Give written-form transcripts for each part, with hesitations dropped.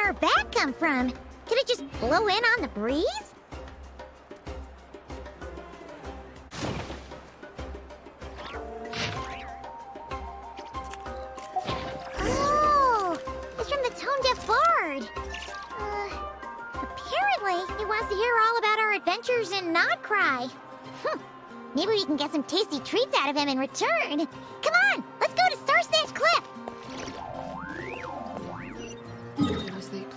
our back come from? Did it just blow in on the breeze? Oh, it's from the tone-deaf bard. Apparently, he wants to hear all about our adventures in Not Cry. Maybe we can get some tasty treats out of him in return. Come on, let's go to Star Snatch Cliff. Did I sleep?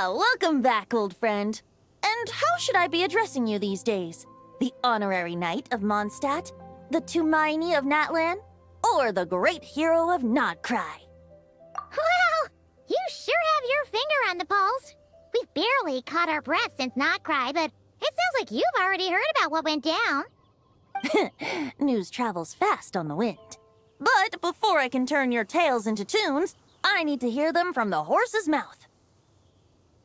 Welcome back, old friend. And how should I be addressing you these days? The honorary knight of Mondstadt? The Tumaini of Natlan? Or the great hero of Nodcry? Well, you sure have your finger on the pulse. We've barely caught our breath since Not Cry, but it sounds like you've already heard about what went down. News travels fast on the wind. But before I can turn your tales into tunes, I need to hear them from the horse's mouth.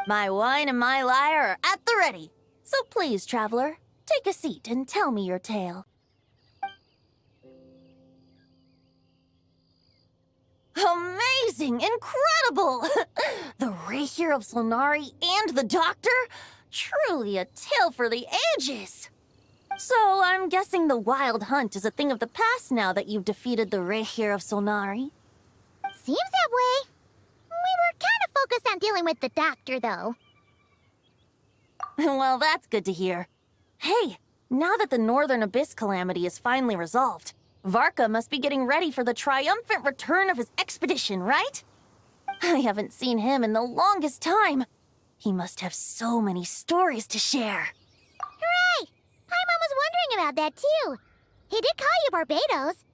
My wine and my lyre are at the ready. So please, traveler, take a seat and tell me your tale. Amazing! Incredible! The Rahier of Solnari and the Doctor? Truly a tale for the ages! So I'm guessing the wild hunt is a thing of the past now that you've defeated the Rahier of Solnari? Seems that way. We were kind of focused on dealing with the Doctor, though. Well, that's good to hear. Hey, now that the Northern Abyss calamity is finally resolved, Varka must be getting ready for the triumphant return of his expedition, right? I haven't seen him in the longest time. He must have so many stories to share. Right! Paimon was wondering about that, too. He did call you Barbados.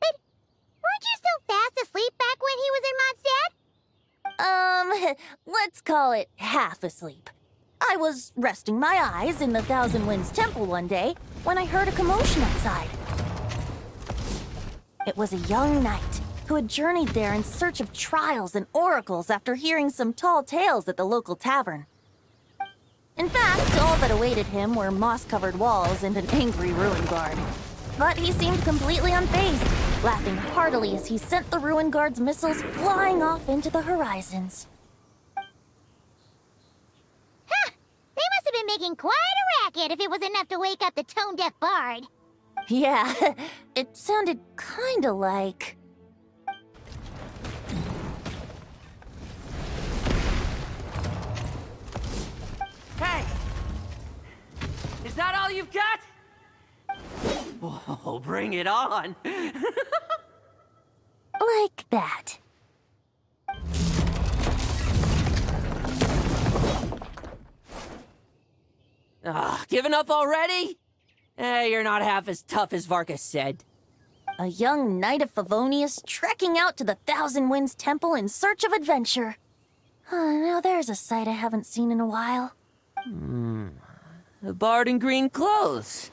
But weren't you still fast asleep back when he was in Mondstadt? Let's call it half asleep. I was resting my eyes in the Thousand Winds Temple one day when I heard a commotion outside. It was a young knight who had journeyed there in search of trials and oracles after hearing some tall tales at the local tavern. In fact, all that awaited him were moss-covered walls and an angry ruin guard. But he seemed completely unfazed, laughing heartily as he sent the ruin guard's missiles flying off into the horizons. Huh! They must have been making quite a racket if it was enough to wake up the tone-deaf bard. Yeah, it sounded kinda like... Hey! Is that all you've got? Oh, bring it on! like that. Giving up already? You're not half as tough as Varka said. A young knight of Favonius trekking out to the Thousand Winds Temple in search of adventure. Now there's a sight I haven't seen in a while. A bard in green clothes.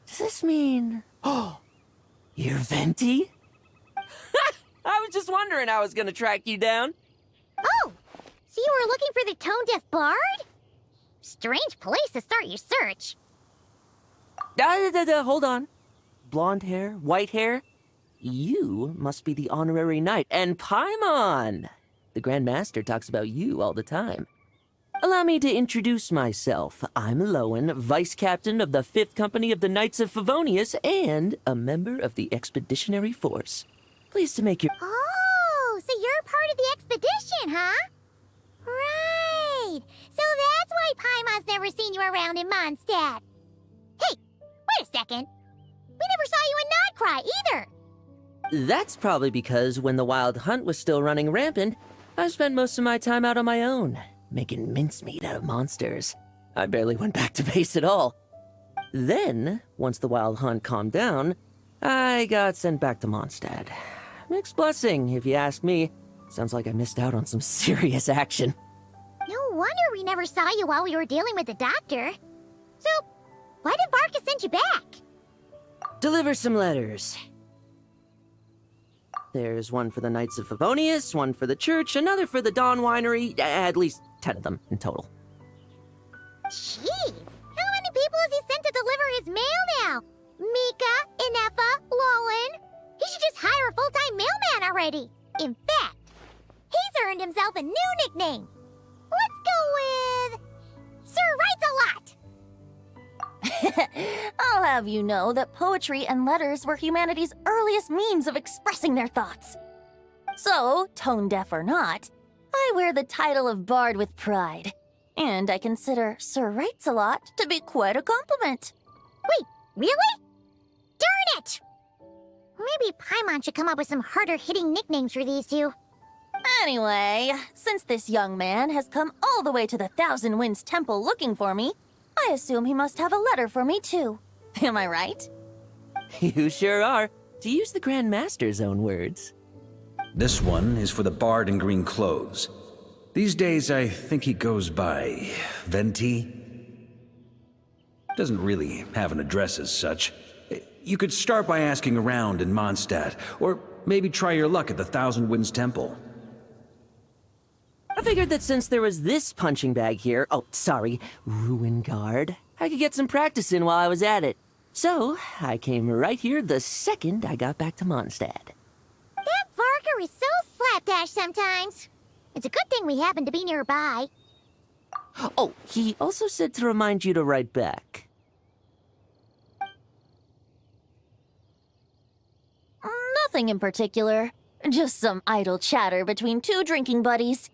Does this mean... Oh, you're Venti? I was just wondering how I was gonna track you down. Oh, so you were looking for the tone-deaf bard? Strange place to start your search. Hold on. Blonde hair, white hair. You must be the honorary knight. And Paimon! The Grand Master talks about you all the time. Allow me to introduce myself. I'm Lowen, Vice Captain of the 5th Company of the Knights of Favonius and a member of the Expeditionary Force. Pleased to make your... Oh, so you're part of the expedition, huh? never seen you around in Mondstadt. Hey, wait a second. We never saw you in Notcry either. That's probably because when the wild hunt was still running rampant, I spent most of my time out on my own, making mincemeat out of monsters. I barely went back to base at all. Then, once the wild hunt calmed down, I got sent back to Mondstadt. Mixed blessing, if you ask me. Sounds like I missed out on some serious action. No wonder we never saw you while we were dealing with the doctor. So, why did Varka send you back? Deliver some letters. There's one for the Knights of Favonius, one for the church, another for the Dawn Winery, at least 10 of them in total. Jeez, how many people has he sent to deliver his mail now? Mika, Inefa, Lolan. He should just hire a full-time mailman already. In fact, he's earned himself a new nickname. Let's go with Sir Writes-A-Lot. I'll have you know that poetry and letters were humanity's earliest means of expressing their thoughts. So, tone-deaf or not, I wear the title of Bard with pride. And I consider Sir Writes-A-Lot to be quite a compliment. Wait, really? Darn it! Maybe Paimon should come up with some harder-hitting nicknames for these two. Anyway, since this young man has come all the way to the Thousand Winds Temple looking for me, I assume he must have a letter for me too. Am I right? You sure are, to use the Grand Master's own words. This one is for the Bard in green clothes. These days, I think he goes by Venti. Doesn't really have an address as such. You could start by asking around in Mondstadt, or maybe try your luck at the Thousand Winds Temple. I figured that since there was this punching bag here, Ruin Guard, I could get some practice in while I was at it. So, I came right here the second I got back to Mondstadt. That Varka is so slapdash sometimes. It's a good thing we happen to be nearby. Oh, he also said to remind you to write back. Nothing in particular. Just some idle chatter between two drinking buddies.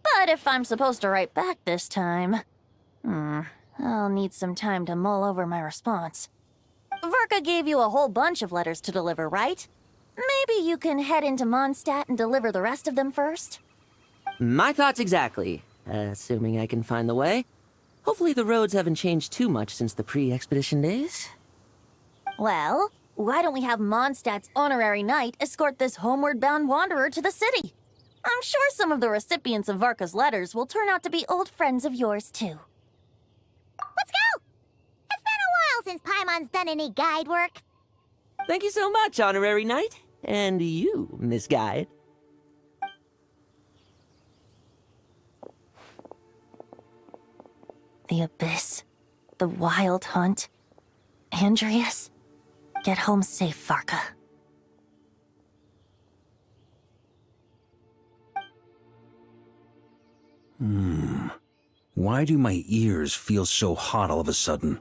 But if I'm supposed to write back this time... I'll need some time to mull over my response. Varka gave you a whole bunch of letters to deliver, right? Maybe you can head into Mondstadt and deliver the rest of them first? My thoughts exactly, assuming I can find the way. Hopefully the roads haven't changed too much since the pre-expedition days. Well, why don't we have Mondstadt's honorary knight escort this homeward-bound wanderer to the city? I'm sure some of the recipients of Varka's letters will turn out to be old friends of yours, too. Let's go! It's been a while since Paimon's done any guide work. Thank you so much, honorary knight. And you, Miss Guide. The Abyss, the Wild Hunt, Andreas. Get home safe, Varka. Why do my ears feel so hot all of a sudden?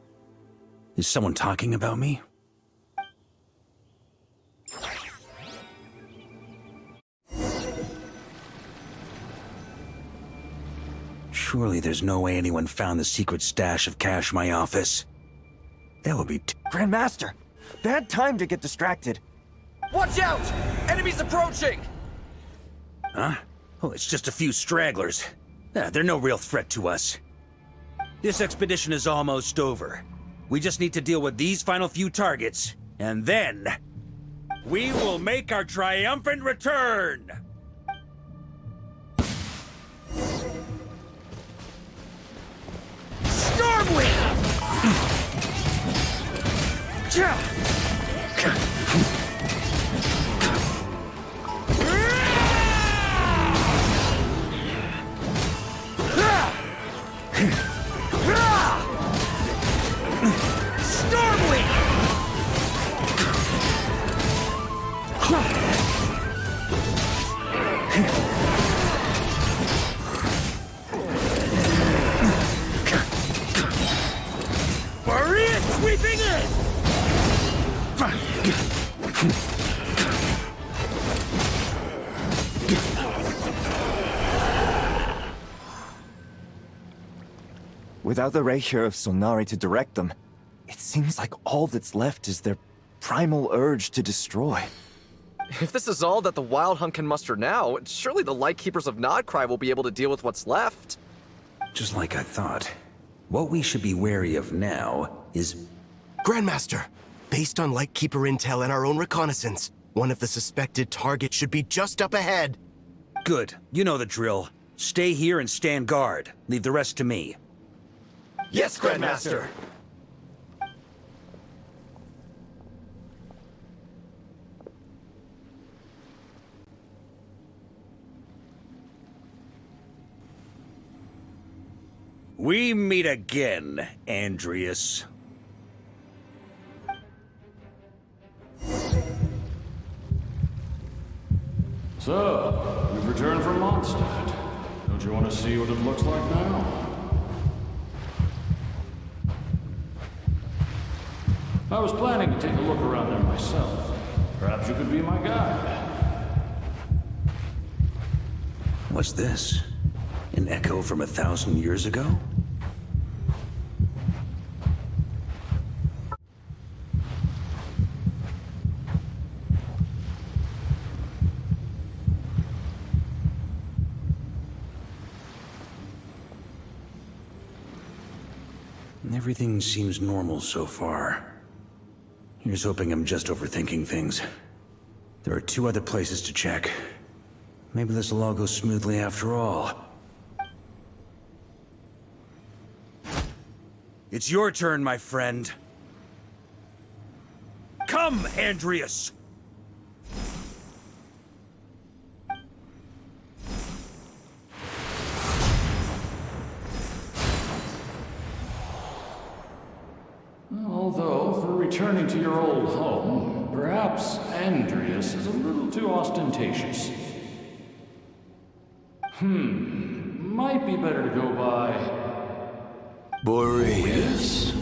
Is someone talking about me? Surely there's no way anyone found the secret stash of cash in my office. That would be Grandmaster! Bad time to get distracted. Watch out! Enemies approaching! Huh? Oh, it's just a few stragglers. They're no real threat to us. This expedition is almost over. We just need to deal with these final few targets, and then... we will make our triumphant return! Stormwind! Maria sweeping in! Without the ray here of Solnari to direct them, it seems like all that's left is their primal urge to destroy. If this is all that the Wild Hunt can muster now, surely the Lightkeepers of Nodcry will be able to deal with what's left. Just like I thought. What we should be wary of now is... Grandmaster, based on Lightkeeper intel and our own reconnaissance, one of the suspected targets should be just up ahead. Good. You know the drill. Stay here and stand guard. Leave the rest to me. Yes, Grandmaster! We meet again, Andreas. So, we've returned from Mondstadt. Don't you want to see what it looks like now? I was planning to take a look around there myself. Perhaps you could be my guide. What's this? An echo from 1,000 years ago? Everything seems normal so far. Here's hoping I'm just overthinking things. There are 2 other places to check. Maybe this will all go smoothly after all. It's your turn, my friend. Come, Andreas! Although, for returning to your old home, perhaps Andreas is a little too ostentatious. Might be better to go by... Boreas.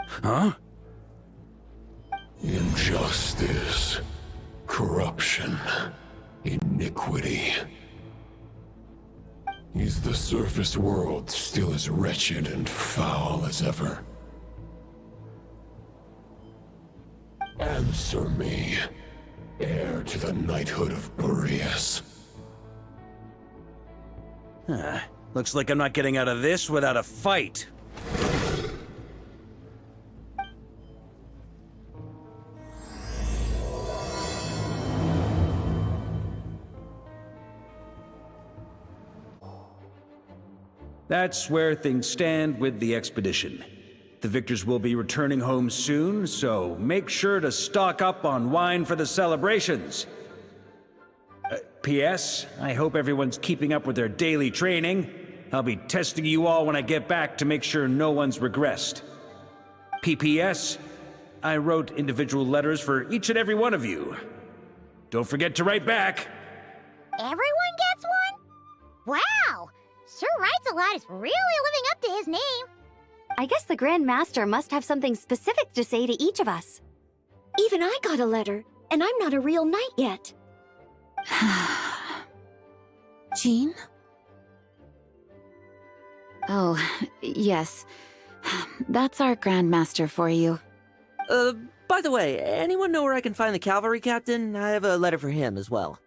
Huh? Injustice. Corruption. Iniquity. Is the surface world still as wretched and foul as ever? Answer me, heir to the knighthood of Boreas. Looks like I'm not getting out of this without a fight. That's where things stand with the expedition. The victors will be returning home soon, so make sure to stock up on wine for the celebrations. P.S. I hope everyone's keeping up with their daily training. I'll be testing you all when I get back to make sure no one's regressed. P.P.S. I wrote individual letters for each and every one of you. Don't forget to write back. Everyone gets one? Wow! Sir Writes a Lot is really living up to his name. I guess the Grand Master must have something specific to say to each of us. Even I got a letter, and I'm not a real knight yet. Jean? Oh, yes. That's our Grand Master for you. By the way, anyone know where I can find the cavalry captain? I have a letter for him as well.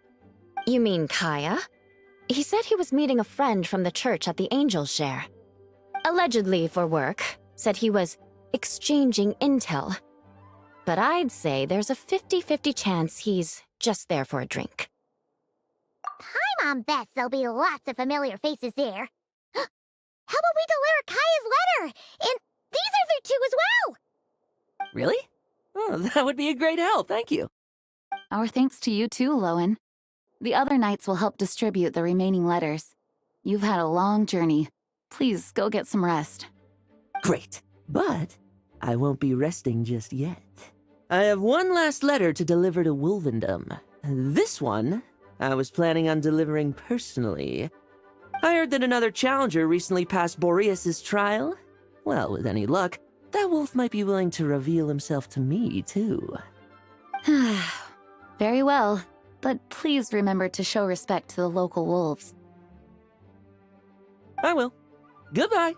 You mean Kaya? He said he was meeting a friend from the church at the Angel's Share. Allegedly for work. Said he was exchanging intel. But I'd say there's a 50-50 chance he's just there for a drink. Paimon bets there'll be lots of familiar faces there. How about we deliver Kaya's letter? And these are there too as well! Really? Oh, that would be a great help, thank you. Our thanks to you too, Lowen. The other knights will help distribute the remaining letters. You've had a long journey. Please go get some rest. Great, but I won't be resting just yet. I have one last letter to deliver to Wolvendom. This one, I was planning on delivering personally. I heard that another challenger recently passed Boreas' trial. Well, with any luck, that wolf might be willing to reveal himself to me, too. Very well, but please remember to show respect to the local wolves. I will. Goodbye.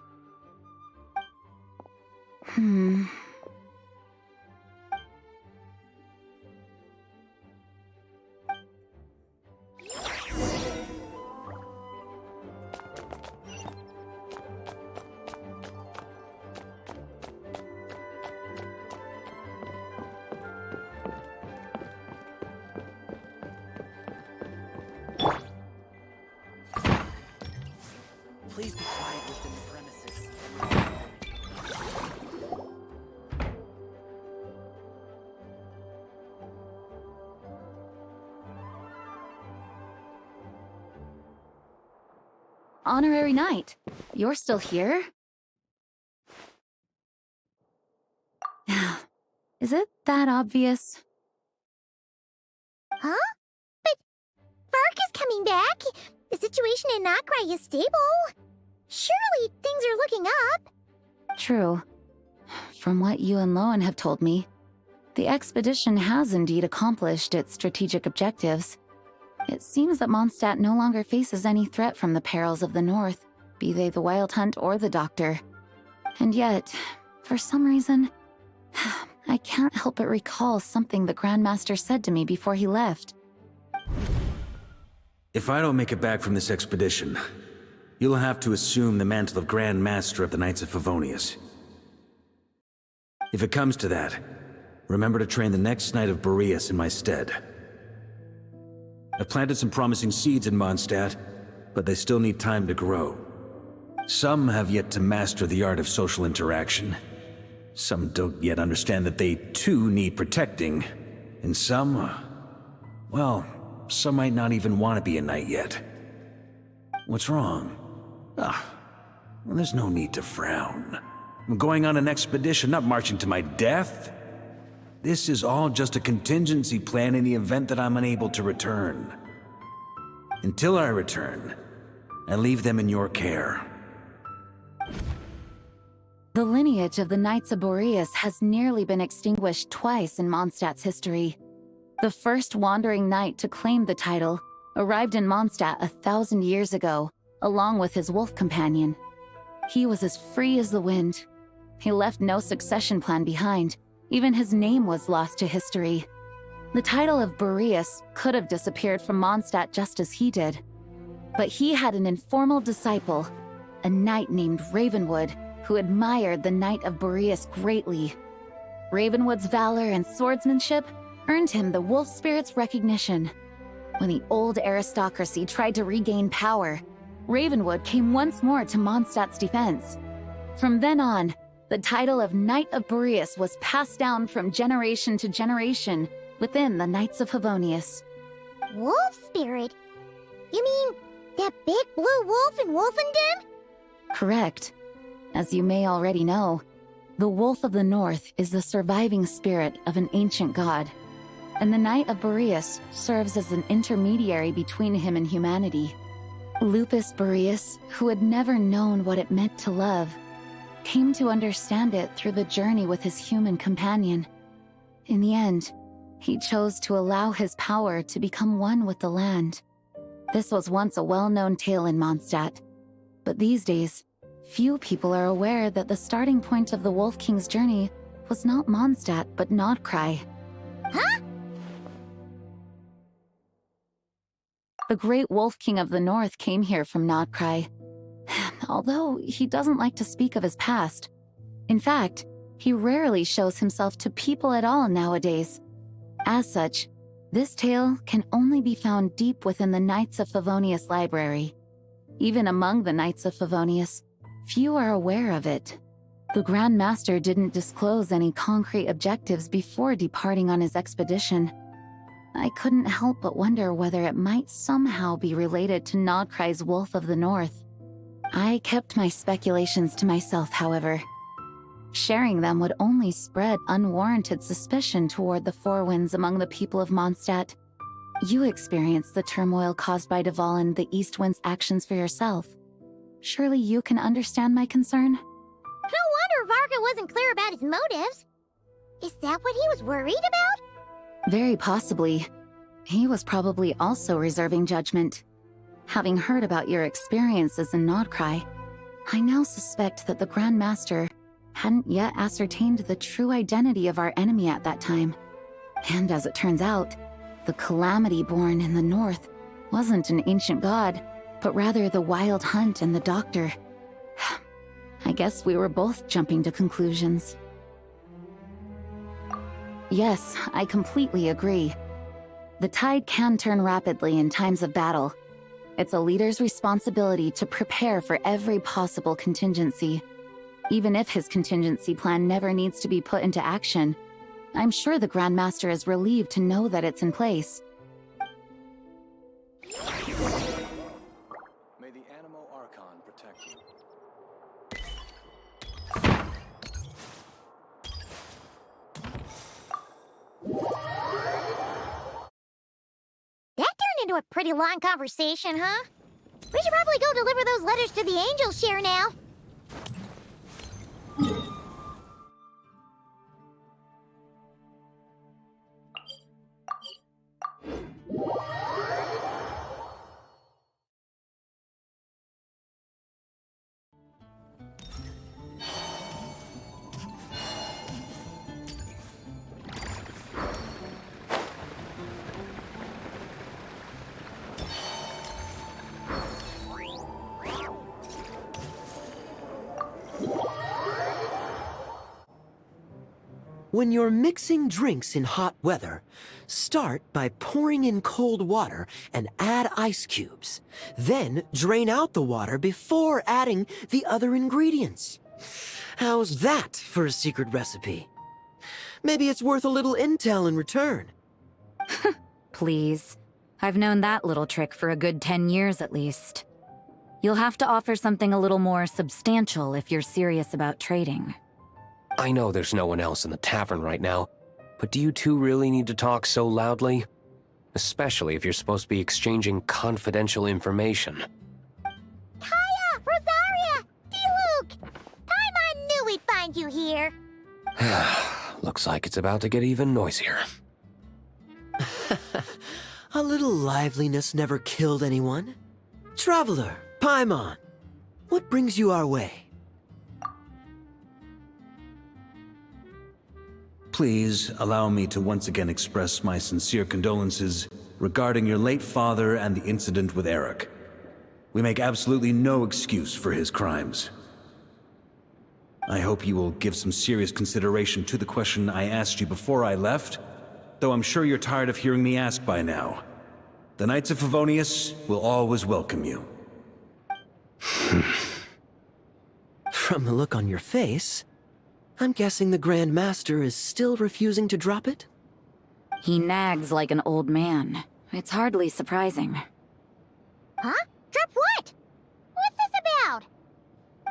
Please be quiet within the premises. Honorary Knight, you're still here? Is it that obvious? Huh? But Varka's coming back. The situation in Noctri is stable. Surely things are looking up. True. From what you and Lowen have told me, the expedition has indeed accomplished its strategic objectives. It seems that Mondstadt no longer faces any threat from the perils of the North, be they the Wild Hunt or the Doctor. And yet, for some reason, I can't help but recall something the Grandmaster said to me before he left. If I don't make it back from this expedition, you'll have to assume the mantle of Grand Master of the Knights of Favonius. If it comes to that, remember to train the next Knight of Boreas in my stead. I've planted some promising seeds in Mondstadt, but they still need time to grow. Some have yet to master the art of social interaction. Some don't yet understand that they too need protecting. And some, well, some might not even want to be a knight yet. What's wrong? Well, there's no need to frown. I'm going on an expedition, not marching to my death. This is all just a contingency plan in the event that I'm unable to return. Until I return, I leave them in your care. The lineage of the Knights of Boreas has nearly been extinguished twice in Mondstadt's history. The first wandering knight to claim the title arrived in Mondstadt 1,000 years ago, along with his wolf companion. He was as free as the wind. He left no succession plan behind. Even his name was lost to history. The title of Boreas could have disappeared from Mondstadt just as he did. But he had an informal disciple, a knight named Ravenwood, who admired the Knight of Boreas greatly. Ravenwood's valor and swordsmanship earned him the wolf spirit's recognition. When the old aristocracy tried to regain power, Ravenwood came once more to Mondstadt's defense. From then on, the title of Knight of Boreas was passed down from generation to generation within the Knights of Favonius. Wolf spirit? You mean that big blue wolf in Wolfenden? Correct. As you may already know, the Wolf of the North is the surviving spirit of an ancient god, and the Knight of Boreas serves as an intermediary between him and humanity. Lupus Boreas, who had never known what it meant to love, came to understand it through the journey with his human companion. In the end, he chose to allow his power to become one with the land. This was once a well-known tale in Mondstadt, but these days, few people are aware that the starting point of the Wolf King's journey was not Mondstadt, but Nodcry. Huh? The great Wolf King of the North came here from Nodcry, although he doesn't like to speak of his past. In fact, he rarely shows himself to people at all nowadays. As such, this tale can only be found deep within the Knights of Favonius library. Even among the Knights of Favonius, few are aware of it. The Grand Master didn't disclose any concrete objectives before departing on his expedition. I couldn't help but wonder whether it might somehow be related to Nodcry's Wolf of the North. I kept my speculations to myself, however. Sharing them would only spread unwarranted suspicion toward the Four Winds among the people of Mondstadt. You experienced the turmoil caused by Duval and the East Wind's actions for yourself. Surely you can understand my concern? No wonder Varka wasn't clear about his motives. Is that what he was worried about? Very possibly. He was probably also reserving judgment. Having heard about your experiences in Nodcry, I now suspect that the Grand Master hadn't yet ascertained the true identity of our enemy at that time. And as it turns out, the calamity born in the north wasn't an ancient god, but rather the Wild Hunt and the Doctor. I guess we were both jumping to conclusions. Yes, I completely agree. The tide can turn rapidly in times of battle. It's a leader's responsibility to prepare for every possible contingency. Even if his contingency plan never needs to be put into action, I'm sure the Grand Master is relieved to know that it's in place. May the Anemo Archon protect you. That turned into a pretty long conversation, huh? We should probably go deliver those letters to the Angel Share now. When you're mixing drinks in hot weather, start by pouring in cold water and add ice cubes. Then drain out the water before adding the other ingredients. How's that for a secret recipe? Maybe it's worth a little intel in return. Please. I've known that little trick for a good 10 years at least. You'll have to offer something a little more substantial if you're serious about trading. I know there's no one else in the tavern right now, but do you two really need to talk so loudly? Especially if you're supposed to be exchanging confidential information. Kaya! Rosaria! D-Luke! Paimon knew we'd find you here. Looks like it's about to get even noisier. A little liveliness never killed anyone. Traveler, Paimon, what brings you our way? Please allow me to once again express my sincere condolences regarding your late father and the incident with Eric. We make absolutely no excuse for his crimes. I hope you will give some serious consideration to the question I asked you before I left, though I'm sure you're tired of hearing me ask by now. The Knights of Favonius will always welcome you. From the look on your face, I'm guessing the Grand Master is still refusing to drop it? He nags like an old man. It's hardly surprising. Huh? Drop what? What's this about?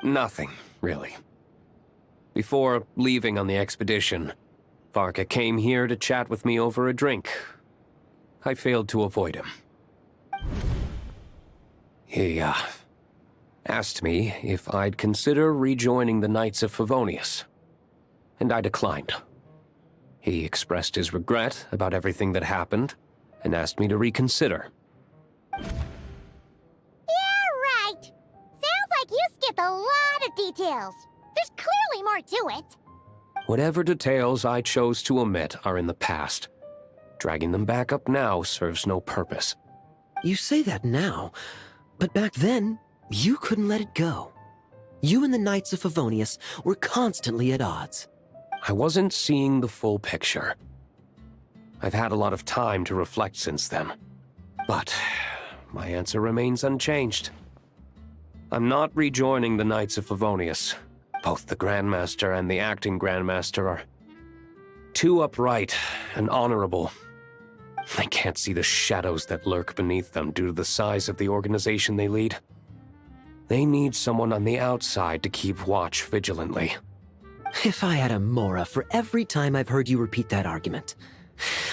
Nothing, really. Before leaving on the expedition, Varka came here to chat with me over a drink. I failed to avoid him. He, asked me if I'd consider rejoining the Knights of Favonius, and I declined. He expressed his regret about everything that happened, and asked me to reconsider. Yeah, right. Sounds like you skipped a lot of details. There's clearly more to it. Whatever details I chose to omit are in the past. Dragging them back up now serves no purpose. You say that now, but back then, you couldn't let it go. You and the Knights of Favonius were constantly at odds. I wasn't seeing the full picture. I've had a lot of time to reflect since then. But my answer remains unchanged. I'm not rejoining the Knights of Favonius. Both the Grandmaster and the acting Grandmaster are too upright and honorable. I can't see the shadows that lurk beneath them due to the size of the organization they lead. They need someone on the outside to keep watch vigilantly. If I had a Mora for every time I've heard you repeat that argument.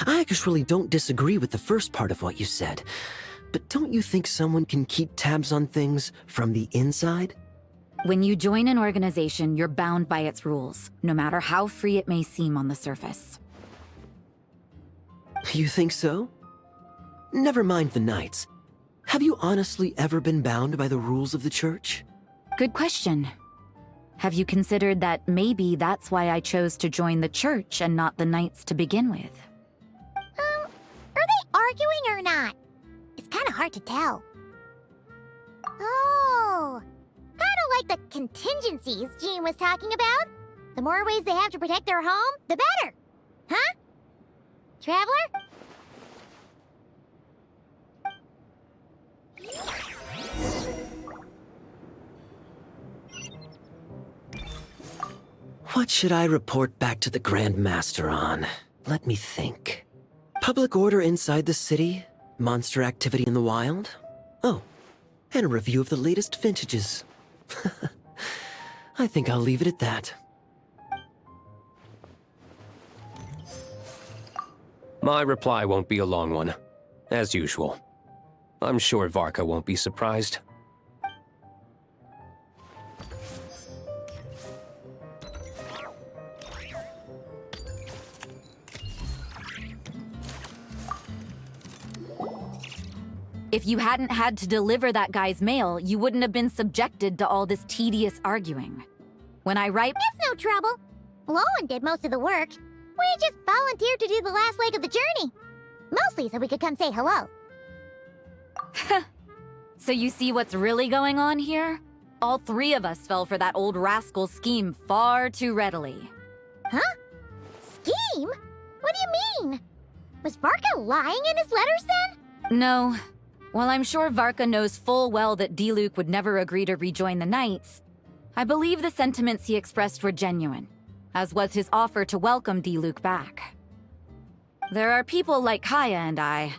I actually don't disagree with the first part of what you said, but don't you think someone can keep tabs on things from the inside? When you join an organization, you're bound by its rules, no matter how free it may seem on the surface. You think so? Never mind the Knights. Have you honestly ever been bound by the rules of the Church? Good question. Have you considered that maybe that's why I chose to join the church and not the knights to begin with? Are they arguing or not? It's kind of hard to tell. Oh, kind of like the contingencies Jean was talking about. The more ways they have to protect their home, the better. Huh? Traveler? What should I report back to the Grand Master on? Let me think. Public order inside the city? Monster activity in the wild? Oh, and a review of the latest vintages. I think I'll leave it at that. My reply won't be a long one, as usual. I'm sure Varka won't be surprised. If you hadn't had to deliver that guy's mail, you wouldn't have been subjected to all this tedious arguing. When I write— It's no trouble. Lowen did most of the work. We just volunteered to do the last leg of the journey. Mostly so we could come say hello. So you see what's really going on here? All three of us fell for that old rascal's scheme far too readily. Huh? Scheme? What do you mean? Was Varka lying in his letters then? No. While I'm sure Varka knows full well that Diluc would never agree to rejoin the Knights, I believe the sentiments he expressed were genuine, as was his offer to welcome Diluc back. There are people like Kaya and I,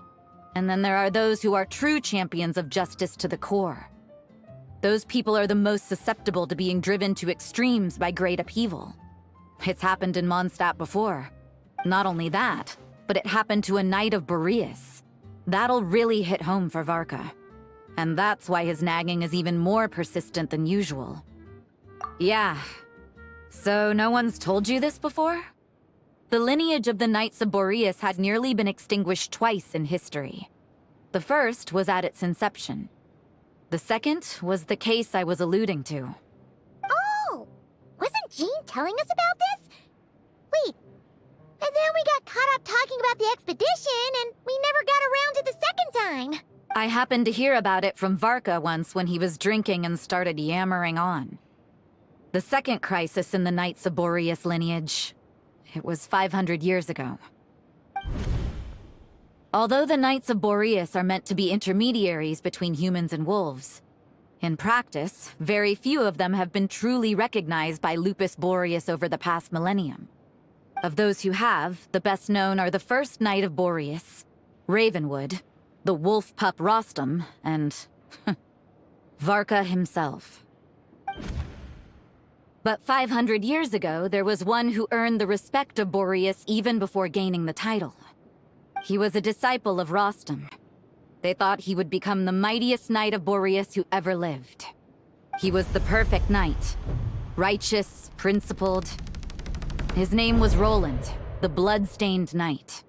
and then there are those who are true champions of justice to the core. Those people are the most susceptible to being driven to extremes by great upheaval. It's happened in Mondstadt before. Not only that, but it happened to a Knight of Boreas. That'll really hit home for Varka. And that's why his nagging is even more persistent than usual. Yeah. So no one's told you this before? The lineage of the Knights of Boreas had nearly been extinguished twice in history. The first was at its inception. The second was the case I was alluding to. Oh! Wasn't Jean telling us about this? Wait. And then we got caught up talking about the expedition, and we never got around to the second time. I happened to hear about it from Varka once when he was drinking and started yammering on. The second crisis in the Knights of Boreas lineage. It was 500 years ago. Although the Knights of Boreas are meant to be intermediaries between humans and wolves, in practice, very few of them have been truly recognized by Lupus Boreas over the past millennium. Of those who have, the best known are the first Knight of Boreas, Ravenwood, the wolf pup Rostam, and Varka himself. But 500 years ago, there was one who earned the respect of Boreas even before gaining the title. He was a disciple of Rostam. They thought he would become the mightiest Knight of Boreas who ever lived. He was the perfect knight. Righteous, principled. His name was Roland, the blood-stained knight.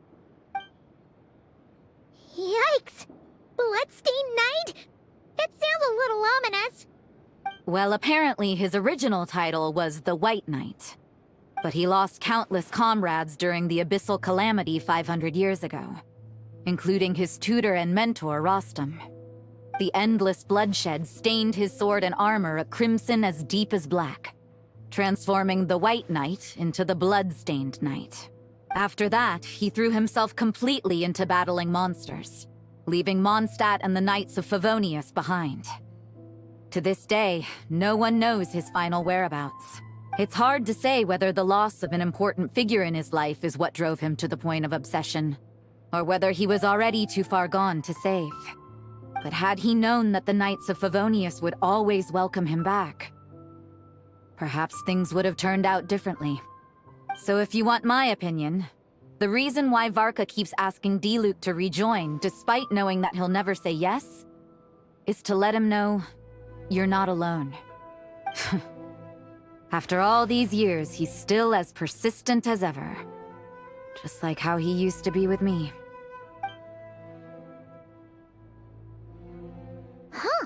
Yikes! Bloodstained Knight? That sounds a little ominous. Well, apparently his original title was the White Knight. But he lost countless comrades during the Abyssal Calamity 500 years ago, including his tutor and mentor, Rostam. The endless bloodshed stained his sword and armor a crimson as deep as black, transforming the White Knight into the Blood-Stained Knight. After that, he threw himself completely into battling monsters, leaving Mondstadt and the Knights of Favonius behind. To this day, no one knows his final whereabouts. It's hard to say whether the loss of an important figure in his life is what drove him to the point of obsession, or whether he was already too far gone to save. But had he known that the Knights of Favonius would always welcome him back, perhaps things would have turned out differently. So if you want my opinion, the reason why Varka keeps asking Diluc to rejoin, despite knowing that he'll never say yes, is to let him know you're not alone. After all these years, he's still as persistent as ever. Just like how he used to be with me. Huh.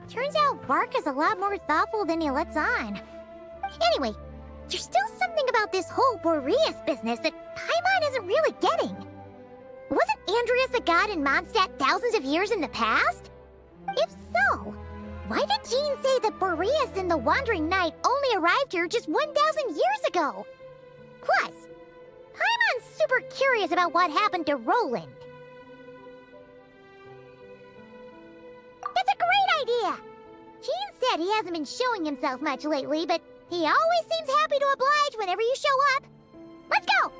Turns out Varka's is a lot more thoughtful than he lets on. Anyway, there's still something about this whole Boreas business that Paimon isn't really getting. Wasn't Andreas a god in Mondstadt thousands of years in the past? If so, why did Jean say that Boreas and the Wandering Knight only arrived here just 1,000 years ago? Plus, Paimon's super curious about what happened to Roland. That's a great idea! Jean said he hasn't been showing himself much lately, but he always seems happy to oblige whenever you show up. Let's go!